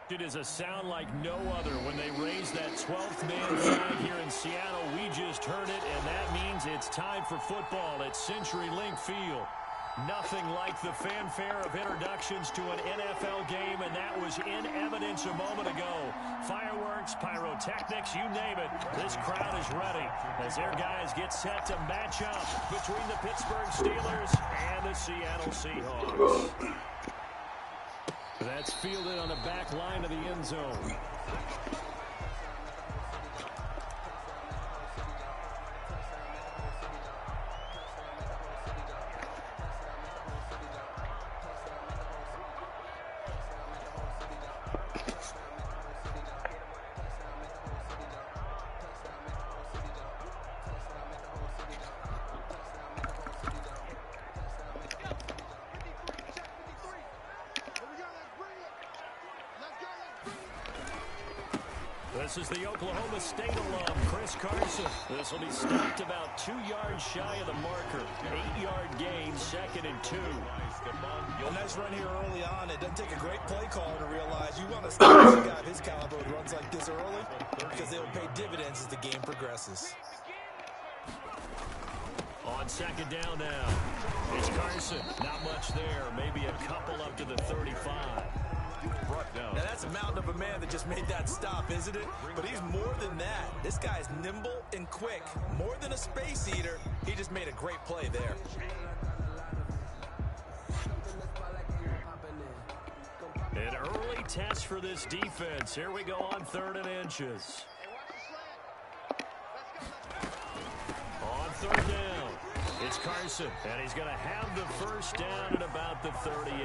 It is a sound like no other when they raise that 12th man flag here in Seattle. We just heard it, and that means it's time for football at CenturyLink Field. Nothing like the fanfare of introductions to an NFL game, and that was in evidence a moment ago. Fireworks, pyrotechnics, you name it. This crowd is ready as their guys get set to match up between the Pittsburgh Steelers and the Seattle Seahawks. That's fielded on the back line of the end zone. This is the Oklahoma State alum, Chris Carson. This will be stopped about 2 yards shy of the marker. 8-yard gain, 2nd and 2. A nice run here early on. It doesn't take a great play caller to realize you want to stop a guy of his caliber who runs like this early because they will pay dividends as the game progresses. On 2nd down now, it's Carson. Not much there. Maybe a couple up to the 35. Now that's a mountain of a man that just made that stop, isn't it? But he's more than that. This guy's nimble and quick. More than a space eater. He just made a great play there. An early test for this defense. Here we go on 3rd and inches. On 3rd down, it's Carson, and he's going to have the first down at about the 38.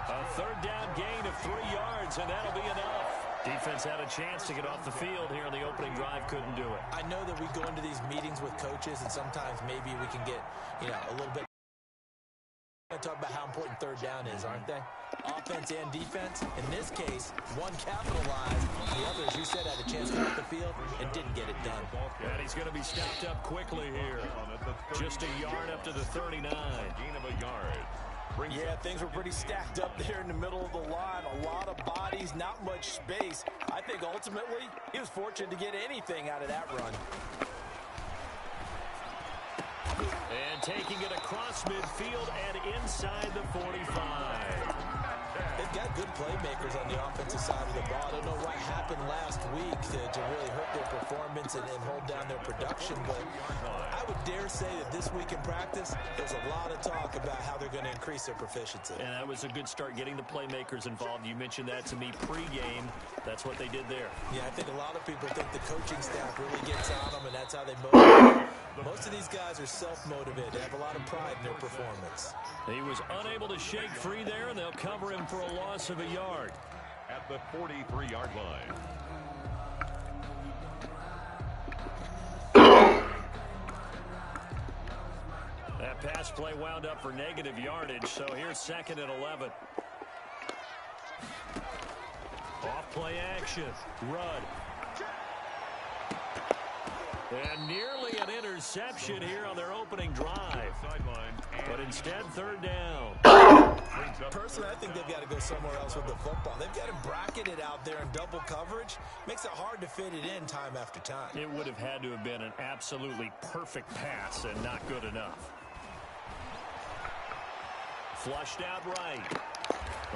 A 3rd down gain of 3 yards, and that'll be enough. Defense had a chance to get off the field here in the opening drive, couldn't do it. I know that we go into these meetings with coaches, and sometimes maybe we can get, a little bit. Talk about how important 3rd down is, aren't they? Offense and defense. In this case, one capitalized. The other, as you said, had a chance to get off the field and didn't get it done. And he's going to be stopped up quickly here. Just a yard up to the 39. Gain of a yard. Yeah, things were pretty stacked up there in the middle of the line. A lot of bodies, not much space. I think ultimately he was fortunate to get anything out of that run. And taking it across midfield and inside the 45. They've got good playmakers on the offensive side of the ball. I don't know what happened last week to really hurt their performance and hold down their production, but I would dare say that this week in practice, there's a lot of talk about how they're going to increase their proficiency. And that was a good start getting the playmakers involved. You mentioned that to me pregame. That's what they did there. Yeah, I think a lot of people think the coaching staff really gets on them, and that's how they motivate. Most of these guys are self-motivated. They have a lot of pride in their performance. He was unable to shake free there, and they'll cover him for a loss of a yard. At the 43-yard line. That pass play wound up for negative yardage, so here's 2nd and 11. Off play action. Rudd. And nearly an interception here on their opening drive. But instead, 3rd down. Personally, I think they've got to go somewhere else with the football. They've got him bracketed out there in double coverage. Makes it hard to fit it in time after time. It would have had to have been an absolutely perfect pass and not good enough. Flushed out right.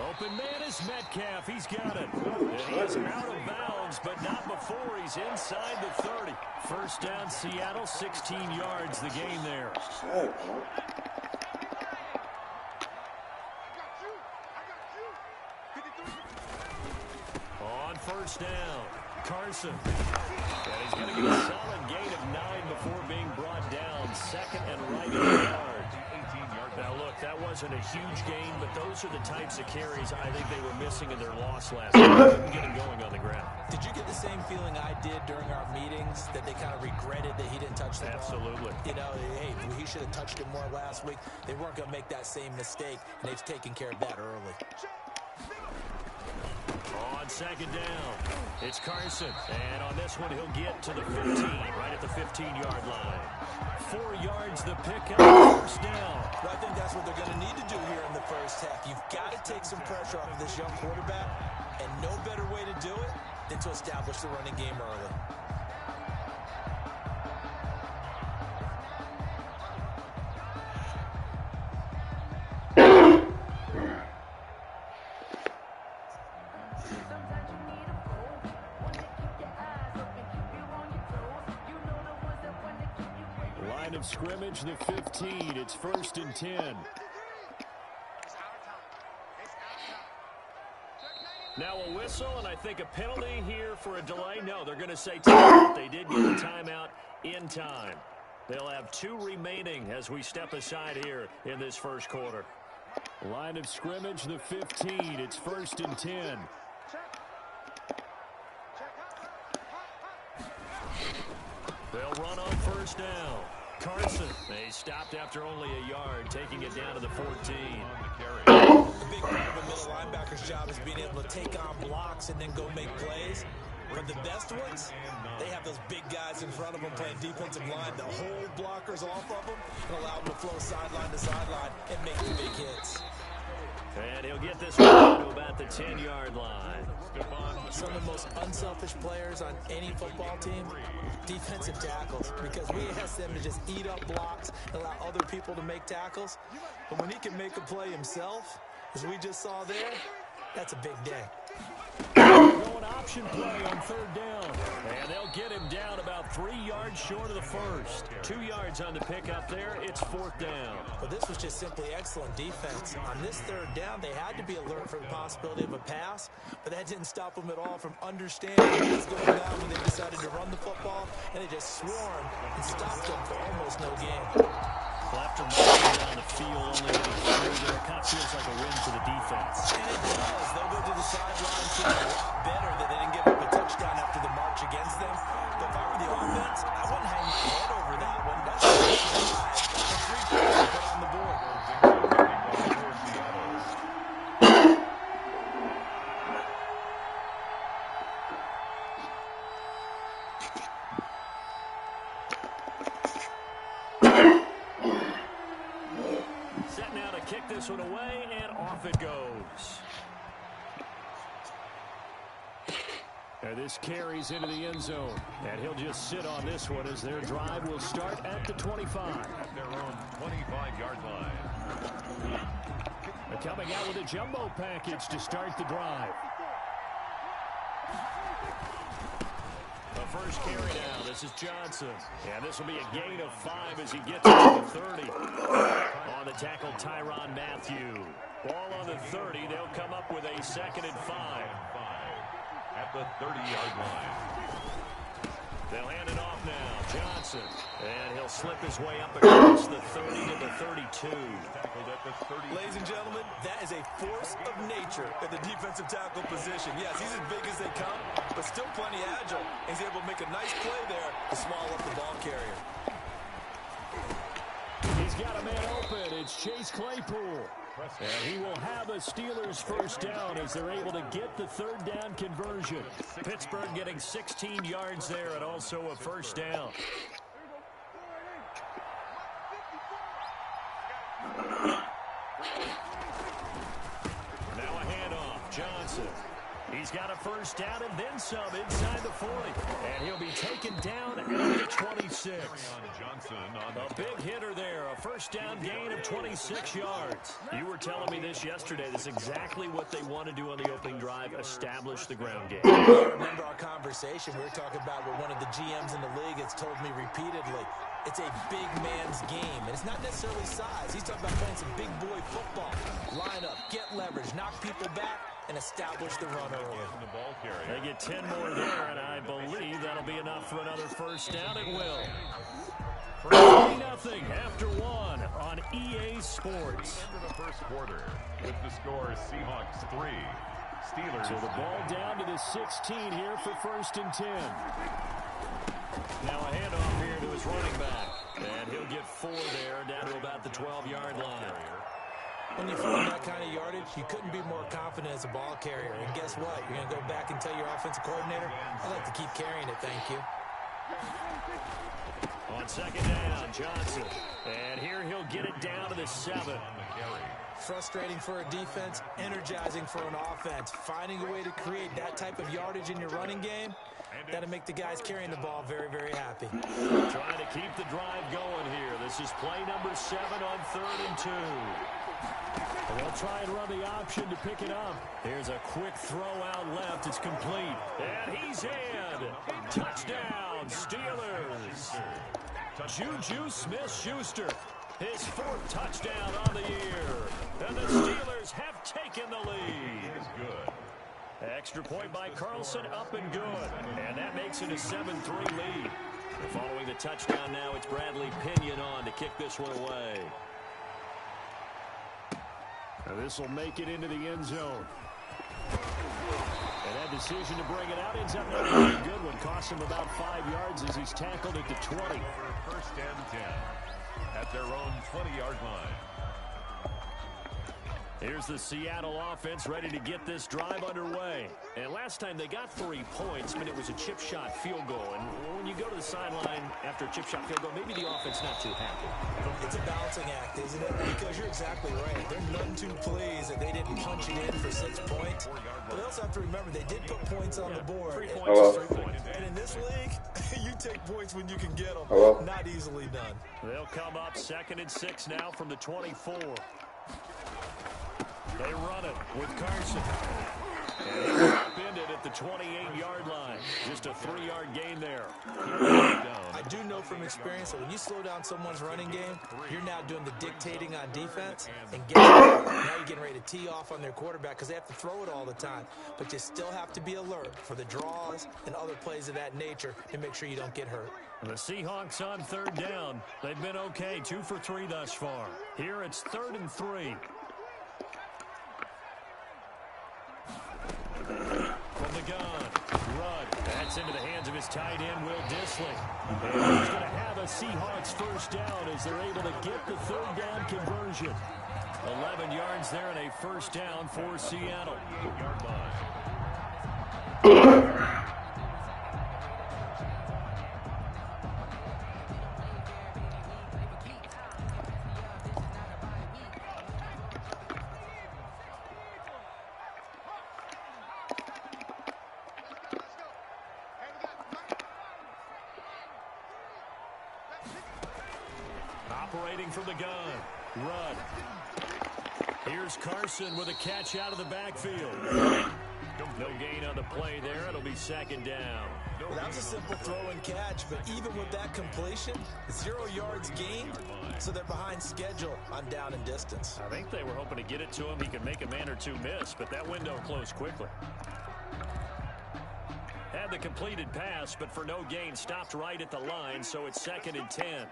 Open man is Metcalf. He's got it. And he is out of bounds, but not before he's inside the 30. First down, Seattle, 16 yards the gain there. On 1st down, Carson. And he's going to get a solid gain of 9 before being brought down. 2nd and right in the yard. Now, look, that wasn't a huge gain, but those are the types of carries I think they were missing in their loss last week. They couldn't get him going on the ground. Did you get the same feeling I did during our meetings, that they kind of regretted that he didn't touch the ball? Absolutely. Hey, he should have touched it more last week. They weren't going to make that same mistake, and they've taken care of that early. On 2nd down, it's Carson. And on this one, he'll get to the 15, right at the 15-yard line. 4 yards the pickup, 1st down. Well, I think that's what they're going to need to do here in the first half. You've got to take some pressure off of this young quarterback And no better way to do it than to establish the running game early. Line of scrimmage, the 15. It's 1st and 10. Now a whistle, and I think a penalty here for a delay. No, they're going to say timeout. They did get the timeout in time. They'll have 2 remaining as we step aside here in this first quarter. Line of scrimmage, the 15. It's 1st and 10. They'll run on first down. Carson, they stopped after only a yard, taking it down to the 14. The big part of a middle linebacker's job is being able to take on blocks and then go make plays. But the best ones, they have those big guys in front of them playing defensive line to hold blockers off of them and allow them to flow sideline to sideline and make the big hits. And he'll get this one to about the 10-yard line. Some of the most unselfish players on any football team, defensive tackles, because we ask them to just eat up blocks and allow other people to make tackles. But when he can make a play himself, as we just saw there, that's a big day. Going option play on 3rd down. And they'll get him down about 3 yards short of the first. 2 yards on the pickup there. It's 4th down. Well, this was just simply excellent defense. On this 3rd down, they had to be alert for the possibility of a pass, but that didn't stop them at all from understanding what was going on when they decided to run the football, and they just swarmed and stopped them for almost no gain. Well, after marching down the field, only getting through there, it kind of feels like a win for the defense. And it does. They'll go to the sideline feeling a lot better that they didn't give up a touchdown after the march against them. But if I were the offense, I wouldn't hang my head over that one. That's a big drive and 3 points to put on the board. Set now to kick this one away, and off it goes. And this carries into the end zone. And he'll just sit on this one as their drive will start at the 25. At their own 25-yard line. They're coming out with a jumbo package to start the drive. The first carry now. This is Johnson. And this will be a gain of 5 as he gets to the 30. On the tackle, Tyrann Mathieu. Ball on the 30. They'll come up with a 2nd and 5. At the 30-yard line. They'll hand it off now. Johnson. And he'll slip his way up across the 30 to the 32. Tackled at the 30. Ladies and gentlemen, that is a force of nature at the defensive tackle position. Yes, he's as big as they come, but still plenty agile. He's able to make a nice play there to swallow up the ball carrier. He's got a man open. It's Chase Claypool. And he will have a Steelers first down as they're able to get the 3rd down conversion. Pittsburgh getting 16 yards there and also a first down. Now a handoff. Johnson. He's got a first down and then some inside the 40. And he'll be taken down at the 26. A big hitter there. A first down gain of 26 yards. You were telling me this yesterday. This is exactly what they want to do on the opening drive, establish the ground game. I remember our conversation. We were talking about what one of the GMs in the league has told me repeatedly. It's a big man's game, and it's not necessarily size. He's talking about playing some big boy football. Line up, get leverage, knock people back, and establish the run early. They get 10 more there, and I believe that'll be enough for another first down. It will. 3-0 after 1 on EA Sports. Into the first quarter with the score Seahawks 3. Steelers. So the ball down to the 16 here for 1st and 10. Now a handoff here to his running back. And he'll get 4 there down to about the 12-yard line. When you find that kind of yardage, you couldn't be more confident as a ball carrier. And guess what? You're going to go back and tell your offensive coordinator, I'd like to keep carrying it, thank you. On second down, Johnson. And here he'll get it down to the 7. Frustrating for a defense, energizing for an offense. Finding a way to create that type of yardage in your running game, that'll make the guys carrying the ball very, very happy. Trying to keep the drive going here. This is play number 7 on 3rd and 2. And they'll try and run the option to pick it up. Here's a quick throw out left. It's complete. And he's in. Touchdown, Steelers. Juju Smith-Schuster, his 4th touchdown on the year. And the Steelers have taken the lead. Is good. Extra point by Carlson, up and good. And that makes it a 7-3 lead. Following the touchdown now, it's Bradley Pinion on to kick this one away. Now this will make it into the end zone. And that decision to bring it out ends up not being a good one. Costs him about 5 yards as he's tackled at the 20. First and 10 at their own 20-yard line. Here's the Seattle offense ready to get this drive underway. And last time they got 3 points, but it was a chip shot field goal. And when you go to the sideline after a chip shot field goal, maybe the offense not too happy. It's a balancing act, isn't it? Because you're exactly right. They're none too pleased that they didn't punch it in for 6 points. But they also have to remember they did put points on the board. 3 points is 3 points. And in this league, you take points when you can get them. Not easily done. They'll come up 2nd and 6 now from the 24. They run it with Carson. And he's upended at the 28-yard line. Just a 3-yard gain there. I do know from experience that when you slow down someone's running game, you're now doing the dictating on defense. And now you're getting ready to tee off on their quarterback because they have to throw it all the time. But you still have to be alert for the draws and other plays of that nature to make sure you don't get hurt. The Seahawks on 3rd down. They've been okay, 2 for 3 thus far. Here it's 3rd and 3. From the gun, Rudd. That's into the hands of his tight end, Will Dissly. And he's going to have a Seahawks 1st down as they're able to get the 3rd down conversion. 11 yards there and a 1st down for Seattle. Operating from the gun, Rudd. Here's Carson with a catch out of the backfield. No gain on the play there. It'll be 2nd down. Well, that was a simple throw and catch, but even with that completion, 0 yards gained, so they're behind schedule on down and distance. I think they were hoping to get it to him. He could make a man or two miss, but that window closed quickly. Had the completed pass, but for no gain, stopped right at the line, so it's 2nd and 10.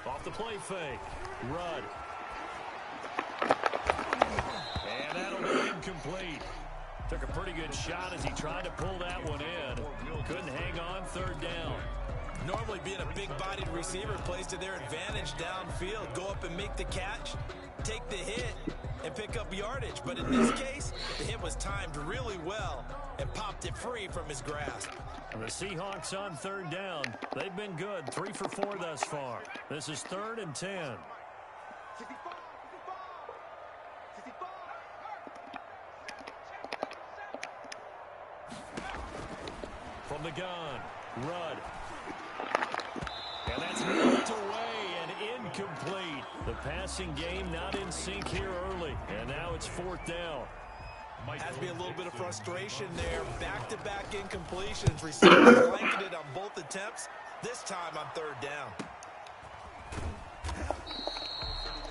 Off the play fake, Rudd. And that'll be incomplete. Took a pretty good shot as he tried to pull that one in. Couldn't hang on, 3rd down. Normally being a big-bodied receiver plays to their advantage downfield. Go up and make the catch, take the hit, and pick up yardage. But in this case, the hit was timed really well and popped it free from his grasp. And the Seahawks on 3rd down. They've been good, 3 for 4 thus far. This is 3rd and 10. From the gun, Rudd. And that's knocked away and incomplete. The passing game not in sync here early. And now it's 4th down. Has to be a little bit of frustration there. Back-to-back incompletions. Receivers blanketed on both attempts. This time on 3rd down.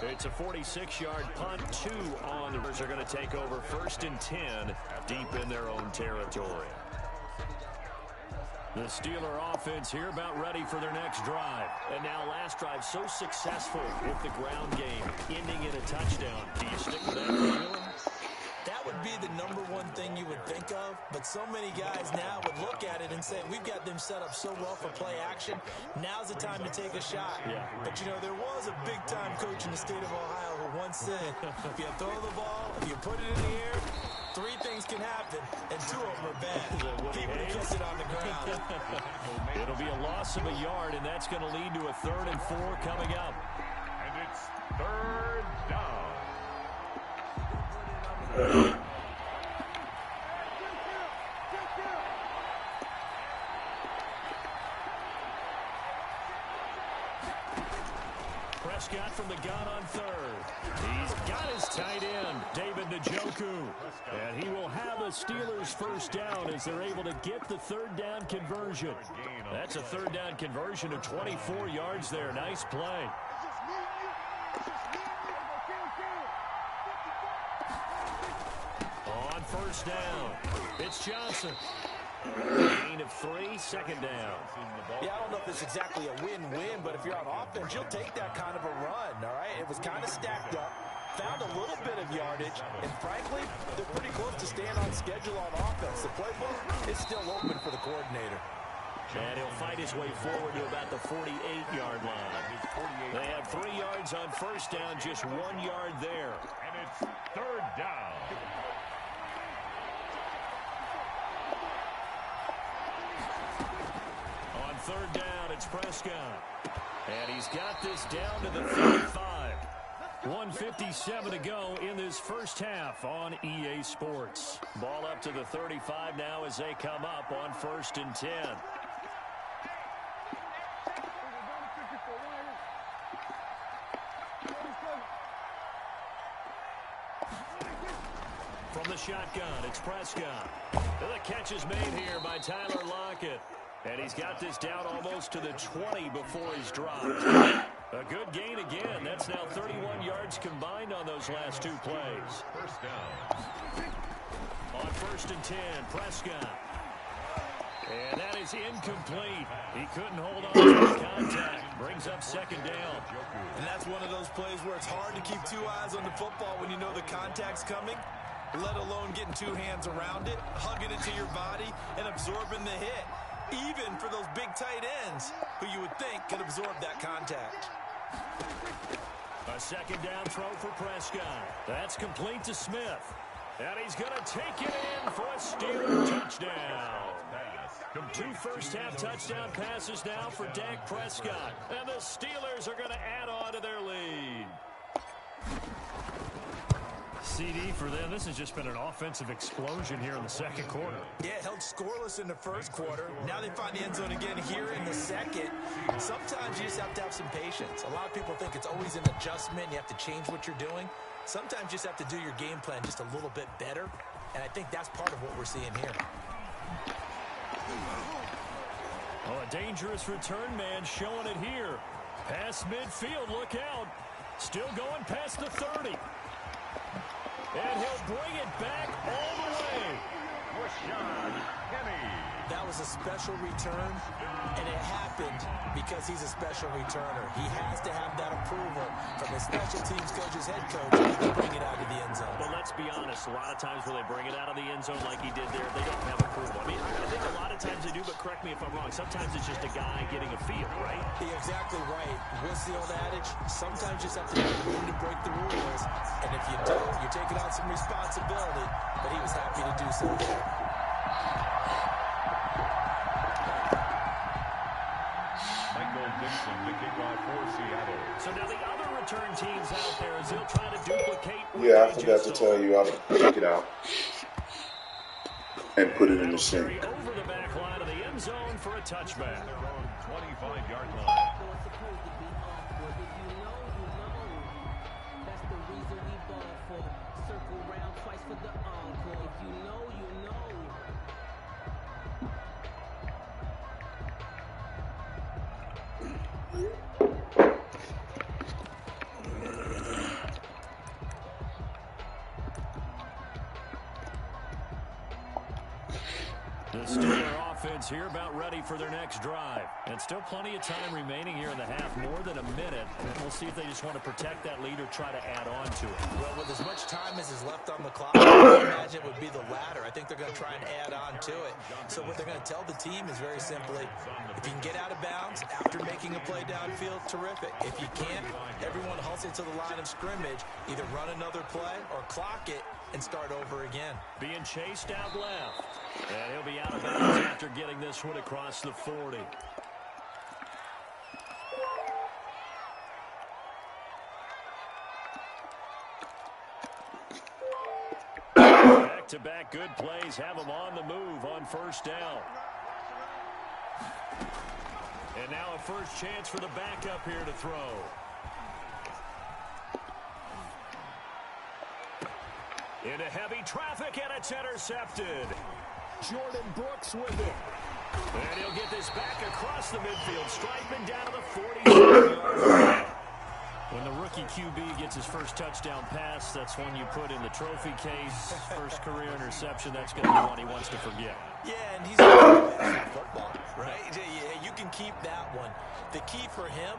It's a 46-yard punt. 2 on. The Bears are going to take over 1st and 10 deep in their own territory. The Steeler offense here about ready for their next drive. And now last drive so successful with the ground game, ending in a touchdown. Do you stick with that, Wheeler? That would be the #1 thing you would think of, but so many guys now would look at it and say, we've got them set up so well for play action, now's the time to take a shot. Yeah. But, you know, there was a big-time coach in the state of Ohio who once said, if you throw the ball, if you put it in the air, Three things can happen, and two of them are bad. He would have kicked it on the ground. It'll be a loss of a yard, and that's going to lead to a 3rd and 4 coming up. And it's 3rd down. Prescott from the gun on 3rd. He's got his tight end, David Njoku. And he will have a Steelers first down as they're able to get the 3rd down conversion. That's a 3rd down conversion of 24 yards there. Nice play. On first down, it's Johnson. Gain of 3, 2nd down. Yeah, I don't know if it's exactly a win-win, but if you're on offense, you'll take that kind of a run, all right? It was kind of stacked up, found a little bit of yardage, and frankly, they're pretty close to staying on schedule on offense. The playbook is still open for the coordinator. And he'll fight his way forward to about the 48-yard line. They have 3 yards on first down, just 1 yard there. And it's 3rd down. On 3rd down, it's Prescott. And he's got this down to the 35. 1:57 to go in this first half on EA Sports. Ball up to the 35 now as they come up on 1st and 10. From the shotgun, it's Prescott. The catch is made here by Tyler Lockett. And he's got this down almost to the 20 before he's dropped. A good gain again. That's now 31 yards combined on those last 2 plays. First down. On 1st and 10, Prescott. And that is incomplete. He couldn't hold on to the contact. Brings up 2nd down. And that's one of those plays where it's hard to keep 2 eyes on the football when you know the contact's coming, let alone getting 2 hands around it, hugging it to your body, and absorbing the hit. Even for those big tight ends who you would think could absorb that contact. A 2nd down throw for Prescott. That's complete to Smith. And he's going to take it in for a Steeler touchdown. 2 first-half touchdown passes now for Dak Prescott. And the Steelers are going to add on to their lead. CD, for them, this has just been an offensive explosion here in the 2nd quarter. Yeah, held scoreless in the 1st quarter. Now they find the end zone again here in the 2nd. Sometimes you just have to have some patience. A lot of people think it's always an adjustment. You have to change what you're doing. Sometimes you just have to do your game plan just a little bit better. And I think that's part of what we're seeing here. Oh, a dangerous return man showing it here. Past midfield, look out. Still going past the 30. And he'll bring it back all the way. Rashad Penny. That was a special return, and it happened because he's a special returner. He has to have that approval from his special teams coach's head coach to bring it out of the end zone. But let's be honest, a lot of times when they bring it out of the end zone like he did there, they don't have approval. I mean, I think a lot of times they do, but correct me if I'm wrong. Sometimes it's just a guy getting a feel, right? You're exactly right. What's the old adage? Sometimes you just have to be willing to break the rules, and if you don't, you're taking on some responsibility, but he was happy to do so there. Dixon, the kickoff for Seattle. So now the other return teams out there as they'll try to duplicate. Yeah, I forgot to tell you, I'll check it out and put it in the sink. Over the back line of the end zone for a touchback. 25-yard line. The Steeler offense here about ready for their next drive. And still plenty of time remaining here in the half, more than a minute. And we'll see if they just want to protect that lead or try to add on to it. Well, with as much time as is left on the clock, I imagine it would be the latter. I think they're going to try and add on to it. So what they're going to tell the team is very simply, if you can get out of bounds after making a play downfield, terrific. If you can't, everyone hustle to the line of scrimmage, either run another play or clock it and start over again. Being chased out left. And he'll be out of bounds after getting this one across the 40. Back-to-back good plays have him on the move on first down. And now a first chance for the backup here to throw. Into heavy traffic, and it's intercepted. Jordan Brooks with it. And he'll get this back across the midfield, striping down to the 40-yard line. When the rookie QB gets his first touchdown pass, that's one you put in the trophy case. First career interception, that's going to be one he wants to forget. Yeah, and he's a football, right? Yeah, you can keep that one. The key for him,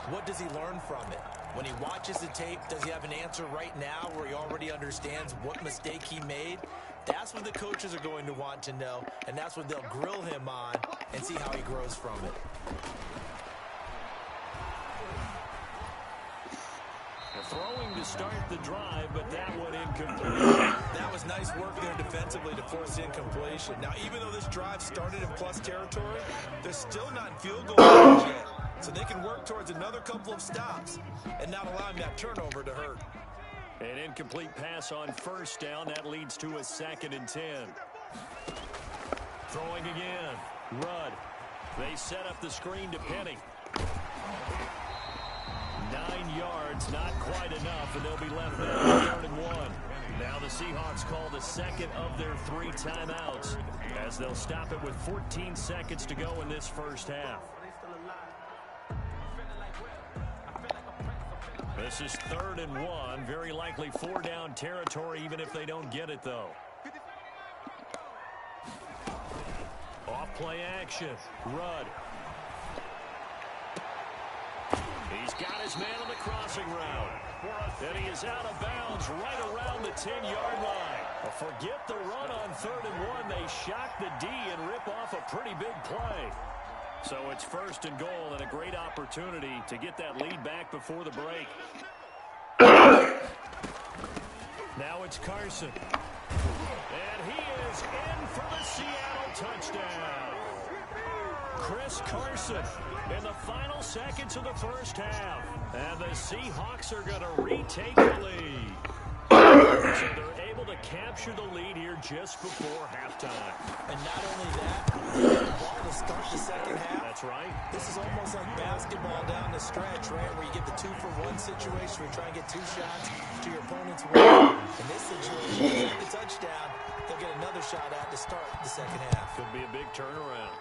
what does he learn from it? When he watches the tape, does he have an answer right now where he already understands what mistake he made? That's what the coaches are going to want to know, and that's what they'll grill him on and see how he grows from it. Throwing to start the drive, but that one incomplete. That was nice work there defensively to force incompletion. Now, even though this drive started in plus territory, they're still not in field goal range yet. So they can work towards another couple of stops and not allowing that turnover to hurt. An incomplete pass on first down. That leads to a 2nd and 10. Throwing again. Rudd. They set up the screen to Penny. 9 yards, not quite enough, and they'll be left now 3rd and 1. Now the Seahawks call the second of their 3 timeouts as they'll stop it with 14 seconds to go in this first half. This is 3rd and 1, very likely 4-down territory even if they don't get it, though. Off play action. Rudd. He's got his man on the crossing route. And he is out of bounds right around the 10-yard line. Forget the run on 3rd and 1. They shock the D and rip off a pretty big play. So it's 1st and goal and a great opportunity to get that lead back before the break. Now it's Carson. And he is in for the Seattle touchdown. Chris Carson in the final seconds of the first half. And the Seahawks are going to retake the lead. So they're able to capture the lead here just before halftime. And not only that, they get the ball to start the second half. That's right. This is almost like basketball down the stretch, right, where you get the 2-for-1 situation where you try and get 2 shots to your opponent's one. In this situation, if they get the touchdown, they'll get another shot at to start the second half. Could be a big turnaround.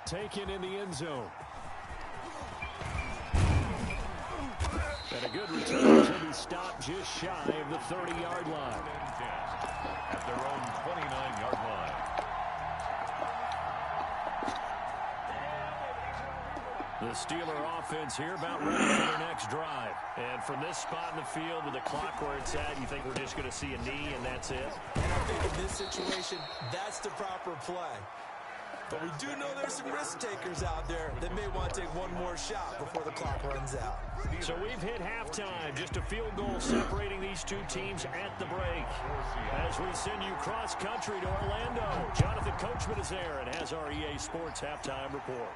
Taken in the end zone. And a good return to be stopped just shy of the 30-yard line. At their own 29-yard line. The Steeler offense here about ready for their next drive. And from this spot in the field with the clock where it's at, you think we're just going to see a knee and that's it? And I think in this situation, that's the proper play. But we do know there's some risk takers out there that may want to take one more shot before the clock runs out. So we've hit halftime. Just a field goal separating these two teams at the break. As we send you cross-country to Orlando, Jonathan Coachman is there and has our EA Sports halftime report.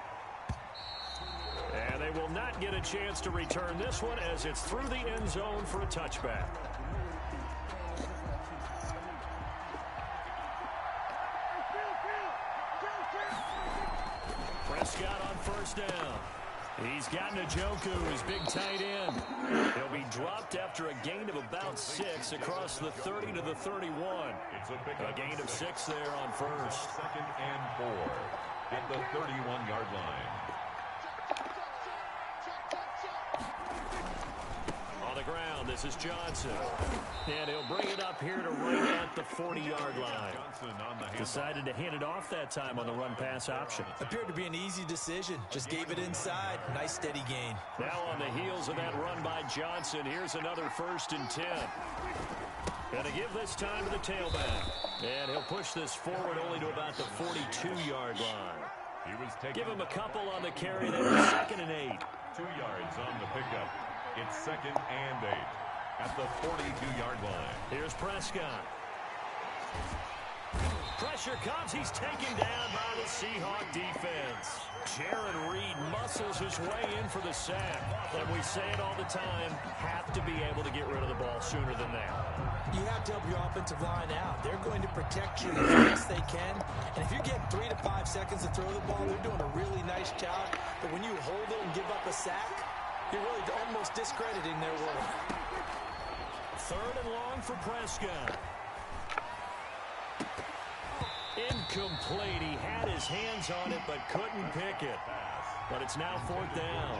And they will not get a chance to return this one as it's through the end zone for a touchback. Prescott on first down. He's got Njoku, his big tight end. He'll be dropped after a gain of about 6 across the 30 to the 31. It's A gain of 6 there on first. 2nd and 4 at the 31-yard line. On the ground, this is Johnson. And he'll bring it up here to right at the 40-yard line. Decided to hand it off that time on the run-pass option. Appeared to be an easy decision. Just gave it inside. Nice steady gain. Now on the heels of that run by Johnson, here's another 1st and 10. And to give this time to the tailback. And he'll push this forward only to about the 42-yard line. Give him a couple on the carry there, 2nd and 8. 2 yards on the pickup. It's 2nd and 8. at the 42-yard line. Here's Prescott. Pressure comes. He's taken down by the Seahawk defense. Jaron Reed muscles his way in for the sack. And we say it all the time, have to be able to get rid of the ball sooner than that. You have to help your offensive line out. They're going to protect you as best they can. And if you're getting 3 to 5 seconds to throw the ball, they're doing a really nice job. But when you hold it and give up a sack, you're really almost discrediting their work. 3rd and long for Prescott. Incomplete. He had his hands on it but couldn't pick it. But it's now 4th down.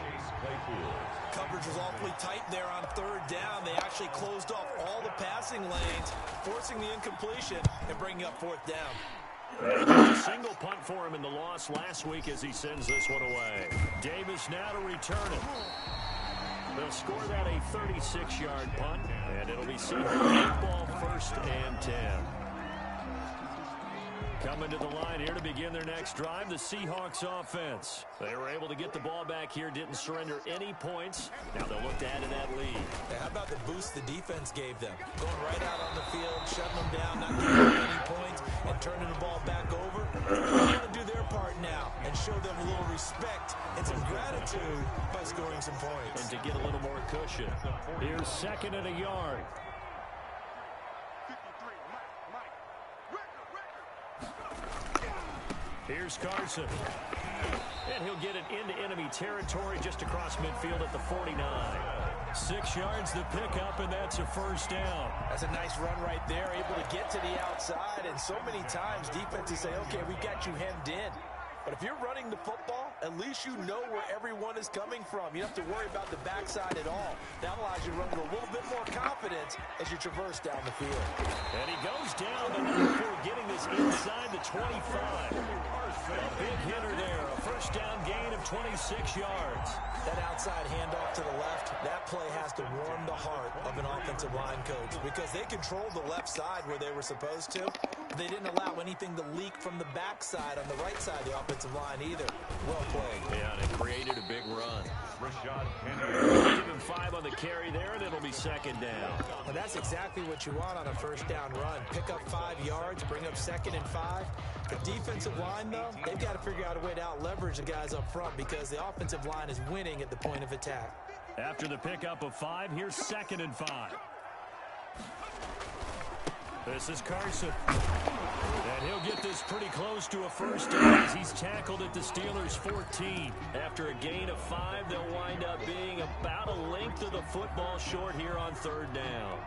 Coverage was awfully tight there on 3rd down. They actually closed off all the passing lanes, forcing the incompletion and bringing up 4th down. A single punt for him in the loss last week as he sends this one away. Davis now to return it. They'll score that a 36-yard punt, and it'll be Seahawks ball 1st and 10. Coming to the line here to begin their next drive, the Seahawks offense. They were able to get the ball back here, didn't surrender any points. Now they'll look to add to that lead. Hey, how about the boost the defense gave them? Going right out on the field, shutting them down, not giving them any points, and turning the ball back over. They want to do their part now and show them a little respect and some gratitude by scoring some points. And to get a little more cushion. Here's 2nd and a yard. Here's Carson. And he'll get it into enemy territory just across midfield at the 49. 6 yards the pickup, and that's a 1st down. That's a nice run right there, able to get to the outside. And so many times defenses say, okay, we got you hemmed in. But if you're running the football, at least you know where everyone is coming from. You don't have to worry about the backside at all. That allows you to run with a little bit more confidence as you traverse down the field. And he goes down, but not before getting this inside the 25. A big hitter there, a 1st down gain of 26 yards. That outside handoff to the left, that play has to warm the heart of an offensive line coach because they controlled the left side where they were supposed to. They didn't allow anything to leak from the backside on the right side of the offensive line either. Well played. Yeah, and it created a big run. Rashad Penny. Give him 5 on the carry there, and it'll be 2nd down. And that's exactly what you want on a 1st down run. Pick up 5 yards, bring up 2nd and 5. The defensive line, though, they've got to figure out a way to out-leverage the guys up front because the offensive line is winning at the point of attack. After the pickup of 5, here's 2nd and 5. This is Carson. And he'll get this pretty close to a 1st down as he's tackled at the Steelers' 14. After a gain of 5, they'll wind up being about a length of the football short here on 3rd down.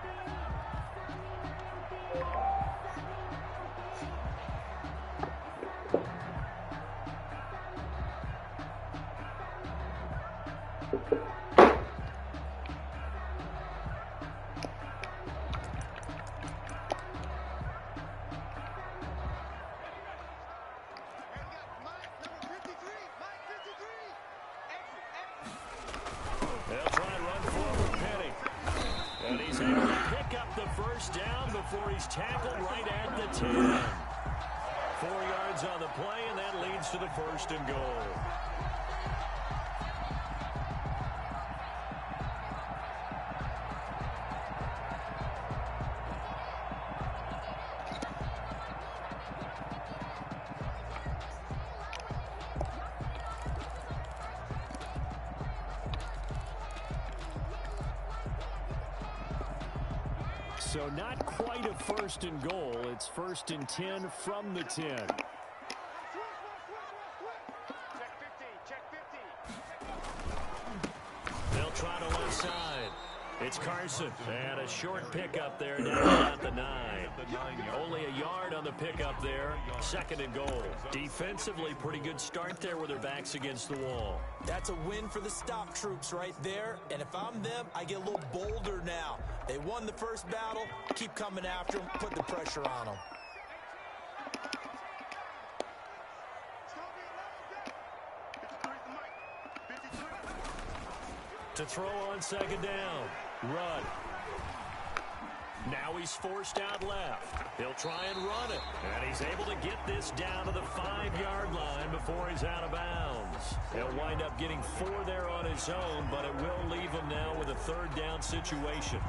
They'll try and run forward, Penny. And he's able to pick up the 1st down before he's tackled right at the 10. 4 yards on the play, and that leads to the 1st and goal. So not quite a 1st and goal. It's 1st and 10 from the 10. They'll try to left side. It's Carson. And a short pickup there down at the 9. Only a yard on the pickup there. 2nd and goal. Defensively, pretty good start there with their backs against the wall. That's a win for the stop troops right there. And if I'm them, I get a little bolder now. They won the 1st battle. Keep coming after them. Put the pressure on them. To throw on 2nd down. Run. Now he's forced out left. He'll try and run it. And he's able to get this down to the 5-yard line before he's out of bounds. He'll wind up getting 4 there on his own, but it will leave him now with a 3rd down situation.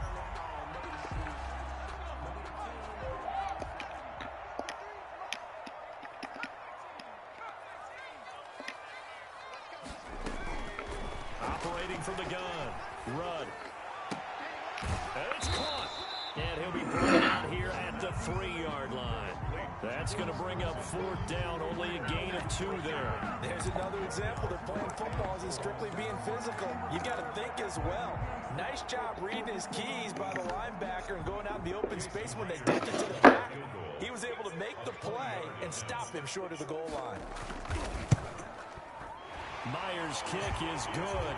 Operating from the gun. Rudd. And it's caught. And he'll be brought out here at the 3-yard line. That's going to bring up 4th down. Only a gain of 2 there. There's another example that playing football isn't strictly being physical. You got to think as well. Nice job reading his keys by the linebacker and going out in the open space when they dipped it to the back. He was able to make the play and stop him short of the goal line. Myers' kick is good.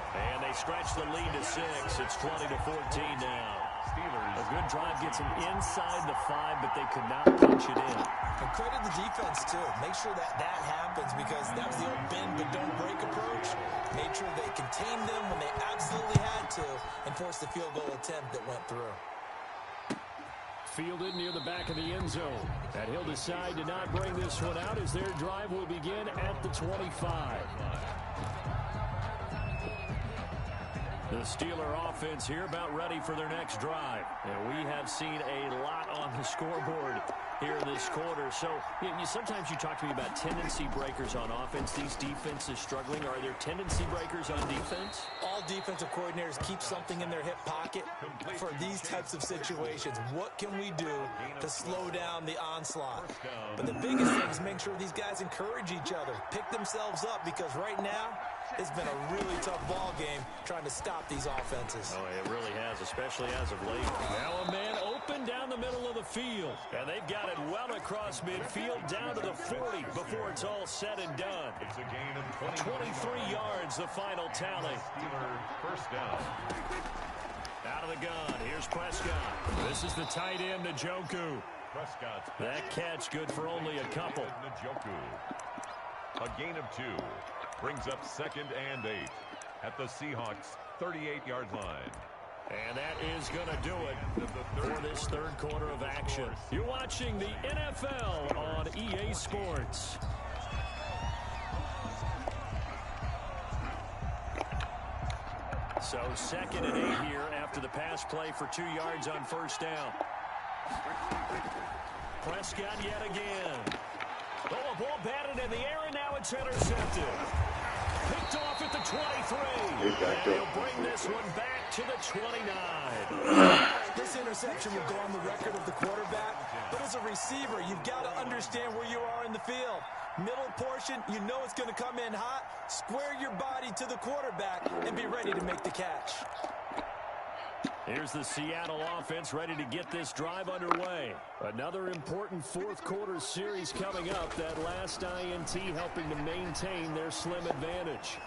And they stretch the lead to 6. It's 20-14 now. A good drive gets them inside the 5, but they could not punch it in. And credit the defense, too. Make sure that happens because that was the old bend but don't break approach. Made sure they contained them when they absolutely had to and forced the field goal attempt that went through. Fielded near the back of the end zone. And he'll decide to not bring this one out as their drive will begin at the 25. The Steeler offense here about ready for their next drive. And we have seen a lot on the scoreboard here this quarter. So sometimes you talk to me about tendency breakers on offense. These defenses struggling. Are there tendency breakers on defense? All defensive coordinators keep something in their hip pocket for these types of situations. What can we do to slow down the onslaught? But the biggest thing is make sure these guys encourage each other, pick themselves up, because right now it's been a really tough ball game trying to stop these offenses. Oh, it really has, especially as of late. Now a man open down the middle of the field. And they've got it well across midfield down to the 40 before it's all said and done. It's a gain of 23 yards, the final tally. Steeler first down. Out of the gun, here's Prescott. This is the tight end, Njoku. Prescott's That catch good for only a couple. Njoku. A gain of 2. Brings up 2nd and 8 at the Seahawks 38-yard line. And that is going to do it for this third quarter of action. You're watching the NFL on EA Sports. So 2nd and 8 here after the pass play for 2 yards on first down. Prescott yet again. Oh, a ball batted in the air, and now it's intercepted. Picked off at the 23. And he'll bring this one back to the 29. This interception will go on the record of the quarterback, but as a receiver, you've got to understand where you are in the field. Middle portion, you know it's going to come in hot. Square your body to the quarterback and be ready to make the catch. Here's the Seattle offense ready to get this drive underway. Another important fourth quarter series coming up. That last INT helping to maintain their slim advantage.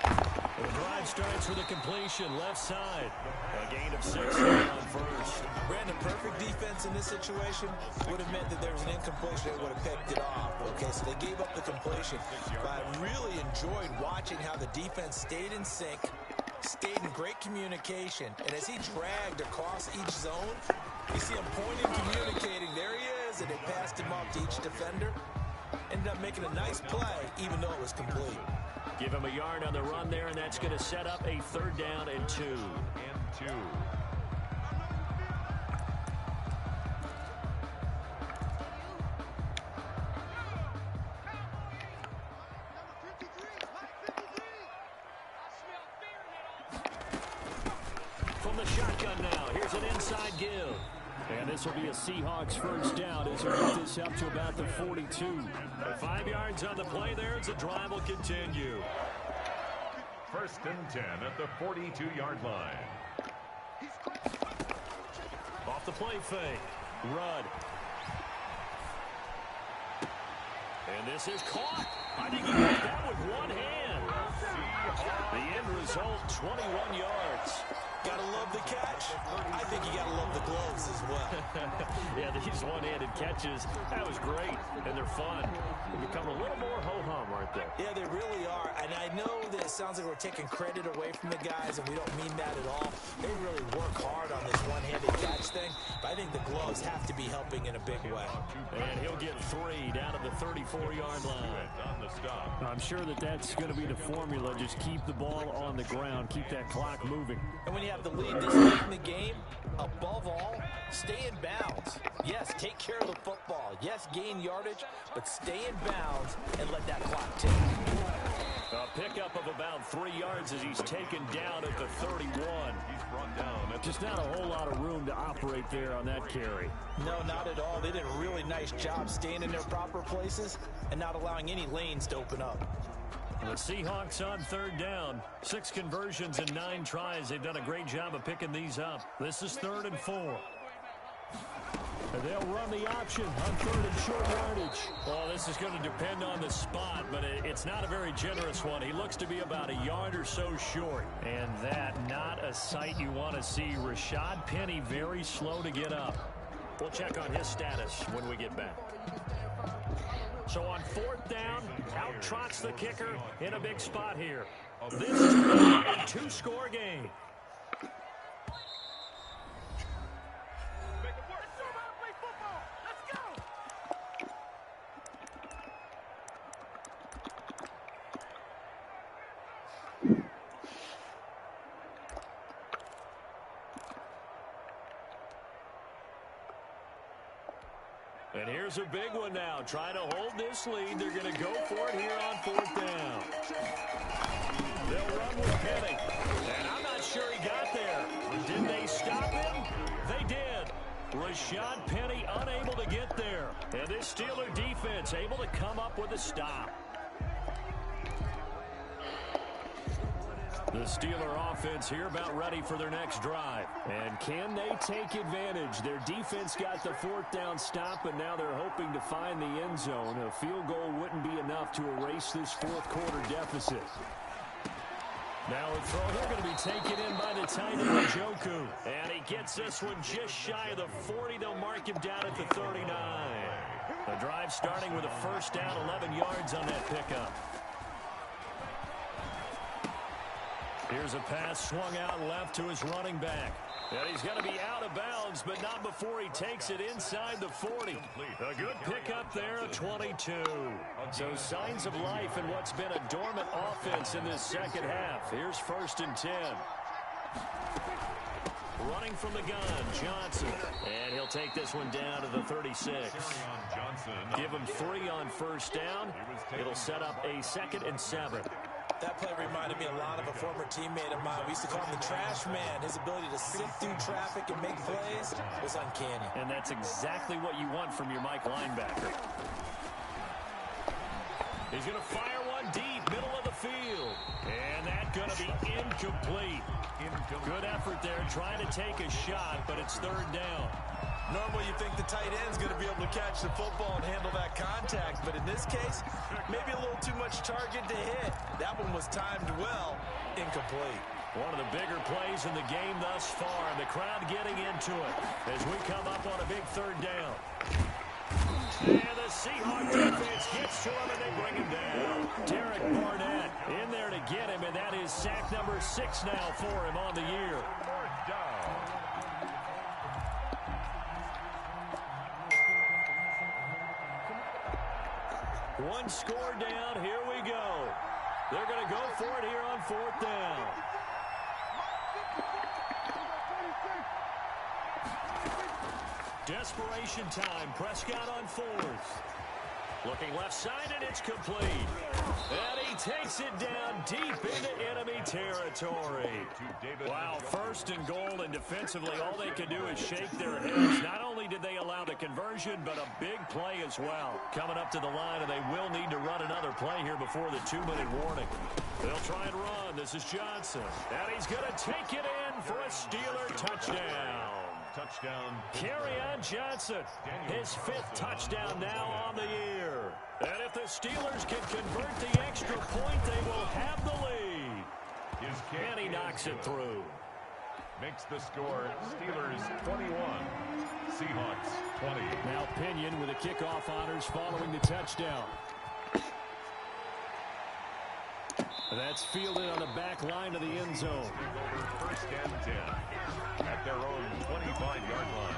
The drive starts with a completion left side. A gain of 6 on first. Brandon, perfect defense in this situation would have meant that there was an incompletion that would have picked it off. Okay, so they gave up the completion. But I really enjoyed watching how the defense stayed in sync, stayed in great communication, and as he dragged across each zone, you see him pointing, communicating. There he is, and they passed him up to each defender. Ended up making a nice play, even though it was complete. Give him a yard on the run there, and that's going to set up a 3rd down and 2. And 2. From the shotgun now, here's an inside give. And this will be a Seahawks first down as we get this up to about the 42. 5 yards on the play there as the drive will continue. 1st and 10 at the 42-yard line. Off the play fake. Rudd. And this is caught. I think he got that with one hand. The end result, 21 yards. Gotta love the catch. I think you gotta love the gloves as well. Yeah, these one-handed catches, that was great, and they're fun. They become a little more ho-hum, aren't they? Yeah, they really are. And I know that it sounds like we're taking credit away from the guys, and we don't mean that at all. They really work hard on this one-handed catch thing, but I think the gloves have to be helping in a big way. And he'll get 3 down at the 34-yard line. On the stop. I'm sure that that's going to be the formula. Just keep the ball on the ground, keep that clock moving. And when you have the lead this late in the game, above all, stay in bounds. Yes, take care of the football. Yes, gain yardage, but stay in bounds and let that clock tick. A pickup of about 3 yards as he's taken down at the 31. He's brought down. Just not a whole lot of room to operate there on that carry. No, not at all. They did a really nice job staying in their proper places and not allowing any lanes to open up. The Seahawks on 3rd down. 6 conversions and 9 tries. They've done a great job of picking these up. This is 3rd and 4. And they'll run the option on 3rd and short yardage. Well, this is going to depend on the spot, but it's not a very generous one. He looks to be about a yard or so short. And that, not a sight you want to see. Rashad Penny very slow to get up. We'll check on his status when we get back. So on 4th down, out trots the kicker in a big spot here. This is a 2-score game. And here's a big one now. Trying to hold this lead. They're going to go for it here on 4th down. They'll run with Penny. And I'm not sure he got there. Did they stop him? They did. Rashad Penny unable to get there. And this Steeler defense able to come up with a stop. The Steeler offense here about ready for their next drive. And can they take advantage? Their defense got the 4th down stop, but now they're hoping to find the end zone. A field goal wouldn't be enough to erase this 4th quarter deficit. Now a throw. They're going to be taken in by the tight end, Njoku. And he gets this one just shy of the 40. They'll mark him down at the 39. The drive starting with a 1st down, 11 yards on that pickup. Here's a pass swung out left to his running back. And he's going to be out of bounds, but not before he takes it inside the 40. A good pickup there, a 22. So signs of life in what's been a dormant offense in this second half. Here's 1st and 10. Running from the gun, Johnson. And he'll take this one down to the 36. Give him 3 on 1st down. It'll set up a 2nd and 7. That play reminded me a lot of a former teammate of mine. We used to call him the trash man. His ability to sift through traffic and make plays was uncanny. And that's exactly what you want from your Mike linebacker. He's going to fire one deep, middle of the field. And that's going to be incomplete. Good effort there, trying to take a shot, but it's 3rd down. Normally you think the tight end's going to be able to catch the football and handle that contact, but in this case, maybe a little too much target to hit. That one was timed well, incomplete. One of the bigger plays in the game thus far, and the crowd getting into it as we come up on a big 3rd down. And the Seahawks defense gets to him, and they bring him down. Derek Barnett in there to get him, and that is sack number 6 now for him on the year. 4th down. One score down. Here we go. They're going to go for it here on 4th down. Desperation time. Prescott on 4th. Looking left side, and it's complete. And he takes it down deep into enemy territory. Wow, 1st and goal, and defensively, all they can do is shake their heads. Not only did they allow the conversion, but a big play as well. Coming up to the line, and they will need to run another play here before the 2-minute warning. They'll try and run. This is Johnson. And he's going to take it in for a Steeler touchdown. Touchdown. Kerryon Johnson, his 5th touchdown now on the year. And if the Steelers can convert the extra point, they will have the lead. And he knocks it through. Makes the score Steelers 21, Seahawks 20. Now Pinion with the kickoff honors following the touchdown. That's fielded on the back line of the end zone. 1st and 10 at their own 25-yard line.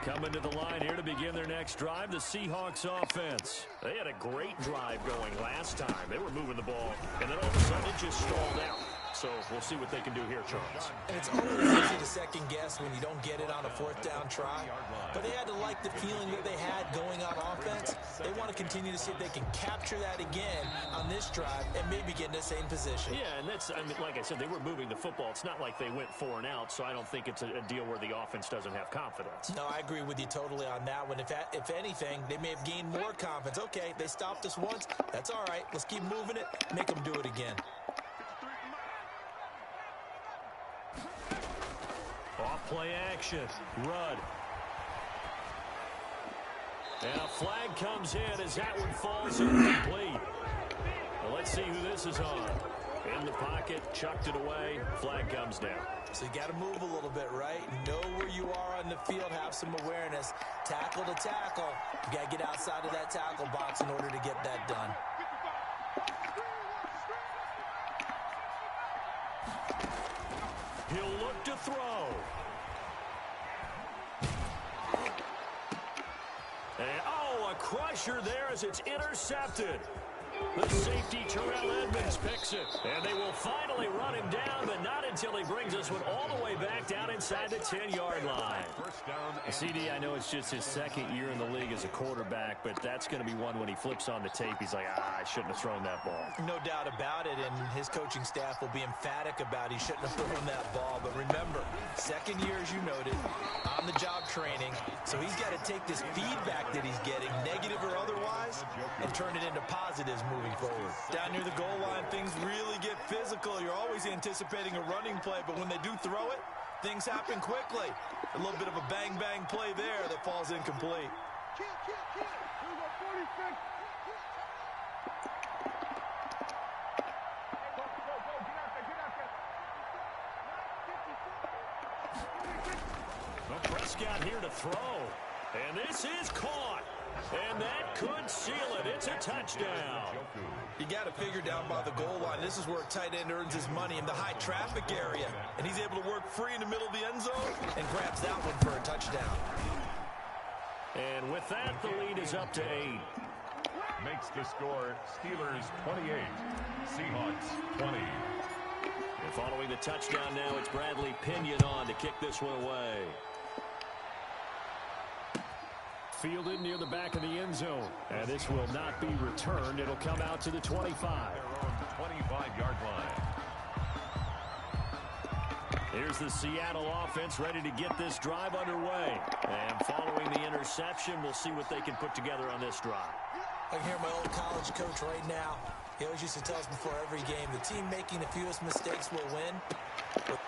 Coming to the line here to begin their next drive, the Seahawks offense. They had a great drive going last time. They were moving the ball, and then all of a sudden it just stalled out. so we'll see what they can do here, Charles. And it's always easy to second guess when you don't get it on a fourth down try. But they had to like the feeling that they had going on offense. They want to continue to see if they can capture that again on this drive and maybe get in the same position. Yeah, and that's, I mean, like I said, they were moving the football. It's not like they went 4 and out, so I don't think it's a deal where the offense doesn't have confidence. No, I agree with you totally on that one. If anything, they may have gained more confidence. Okay, they stopped us once. That's all right. Let's keep moving it. Make them do it again. Off play action. Rudd. And a flag comes in as that one falls incomplete. Well, let's see who this is on. In the pocket, chucked it away. Flag comes down. So you got to move a little bit, right? Know where you are on the field, have some awareness. Tackle to tackle. You got to get outside of that tackle box in order to get that done. He'll look to throw. And, oh, a crusher there as it's intercepted. The safety, Terrell Edmonds, picks it. And they will finally run him down, but not until he brings this one all the way back down inside the 10-yard line. CD, I know it's just his second year in the league as a quarterback, but that's going to be one when he flips on the tape. He's like, I shouldn't have thrown that ball. No doubt about it, and his coaching staff will be emphatic about he shouldn't have thrown that ball. But remember, second year, as you noted, on-the-job training, so he's got to take this feedback that he's getting, negative or otherwise, and turn it into positives moving forward. Down near the goal line, things really get physical. You're always anticipating a running play, but when they do throw it, things happen quickly. A little bit of a bang-bang play there that falls incomplete. Well, Prescott here to throw. And this is caught. And that could seal it. It's a touchdown. You got to figure down by the goal line. This is where a tight end earns his money in the high traffic area. And he's able to work free in the middle of the end zone and grabs that one for a touchdown. And with that, the lead is up to 8. Makes the score Steelers 28, Seahawks 20. And following the touchdown now, it's Bradley Pinion on to kick this one away. Fielded near the back of the end zone. And this will not be returned. It'll come out to the 25. Their own 25-yard line. Here's the Seattle offense ready to get this drive underway. And following the interception, we'll see what they can put together on this drive. I can hear my old college coach right now. He always used to tell us before every game, the team making the fewest mistakes will win.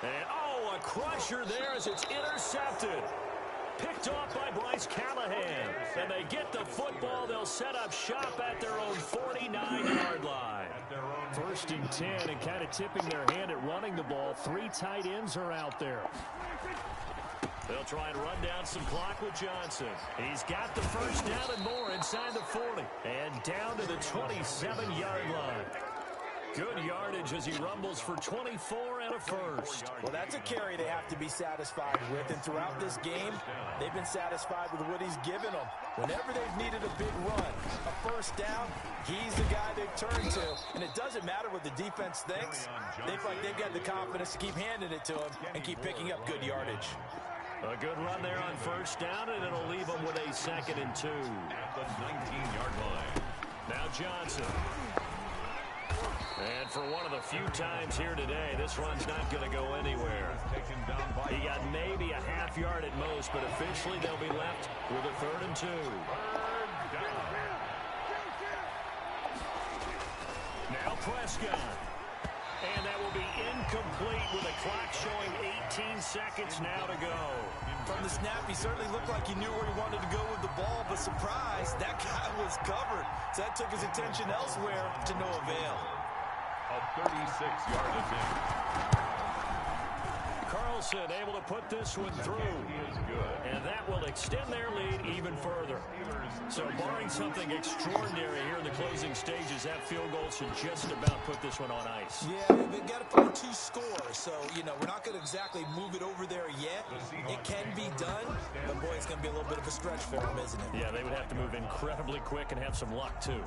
And, oh, a crusher there as it's intercepted. Picked off by Bryce Callahan. And they get the football. They'll set up shop at their own 49-yard line. First and 10, and kind of tipping their hand at running the ball. 3 tight ends are out there. They'll try and run down some clock with Johnson. He's got the first down and more inside the 40. And down to the 27-yard line. Good yardage as he rumbles for 24 and a first. Well, that's a carry they have to be satisfied with. And throughout this game, they've been satisfied with what he's given them. Whenever they've needed a big run, a first down, he's the guy they've turned to. And it doesn't matter what the defense thinks. They feel like they've got the confidence to keep handing it to him and keep picking up good yardage. A good run there on first down, and it'll leave them with a 2nd and 2. At the 19-yard line. Now Johnson. And for one of the few times here today, this run's not going to go anywhere. He got maybe a half yard at most, but officially they'll be left with a 3rd and 2. Now Prescott. And that will be incomplete with a clock showing 18 seconds now to go. From the snap, he certainly looked like he knew where he wanted to go with the ball, but surprise, that guy was covered. So that took his attention elsewhere to no avail. A 36-yard attempt. Carlson able to put this one through. Is good. And that will extend their lead even further. So barring something extraordinary here in the closing stages, that field goal should just about put this one on ice. Yeah, they've got to find 2 scores. So, we're not going to exactly move it over there yet. It can be done, but boy, it's going to be a little bit of a stretch for them, isn't it? Yeah, they would have to move incredibly quick and have some luck, too.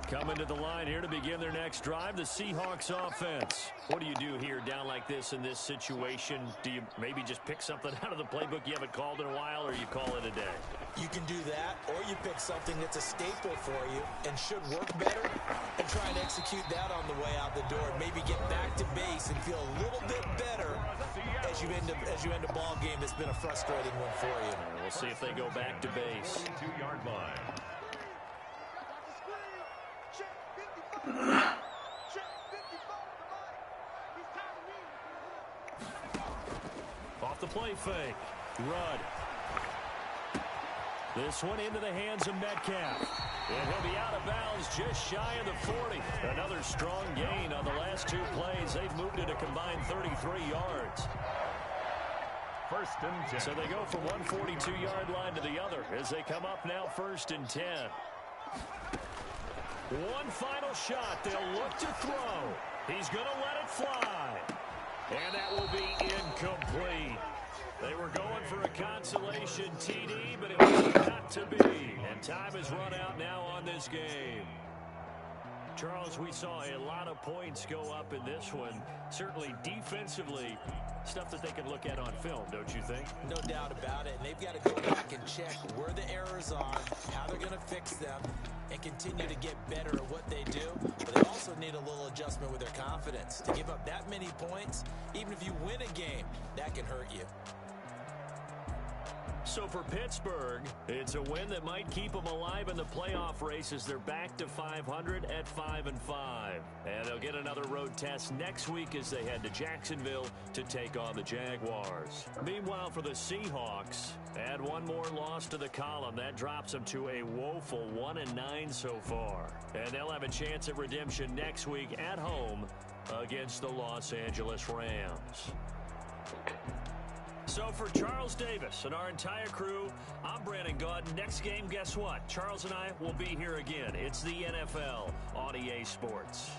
Coming to the line here to begin their next drive, the Seahawks offense. What do you do here down like this in this situation? Do you maybe just pick something out of the playbook you haven't called in a while, or you call it a day? You can do that, or you pick something that's a staple for you and should work better and try and execute that on the way out the door. Maybe get back to base and feel a little bit better as you end a ball game that's been a frustrating one for you. We'll see if they go back to base. 2-yard line. Off the play fake. Rudd. This one into the hands of Metcalf. And he'll be out of bounds just shy of the 40. Another strong gain on the last two plays. They've moved it a combined 33 yards. First and 10. So they go from one 42-yard line to the other as they come up now first and 10. One final shot. They'll look to throw. He's going to let it fly. And that will be incomplete. They were going for a consolation TD, but it was not to be. And time has run out now on this game. Charles, we saw a lot of points go up in this one. Certainly defensively, stuff that they can look at on film, don't you think? No doubt about it. And they've got to go back and check where the errors are, how they're going to fix them, and continue to get better at what they do. But they also need a little adjustment with their confidence. To give up that many points, even if you win a game, that can hurt you. So for Pittsburgh, it's a win that might keep them alive in the playoff race as they're back to 500 at 5-5. And they'll get another road test next week as they head to Jacksonville to take on the Jaguars. Meanwhile, for the Seahawks, add one more loss to the column. That drops them to a woeful 1-9 so far. And they'll have a chance at redemption next week at home against the Los Angeles Rams. So for Charles Davis and our entire crew, I'm Brandon Gaudin. Next game, guess what? Charles and I will be here again. It's the NFL on EA Sports.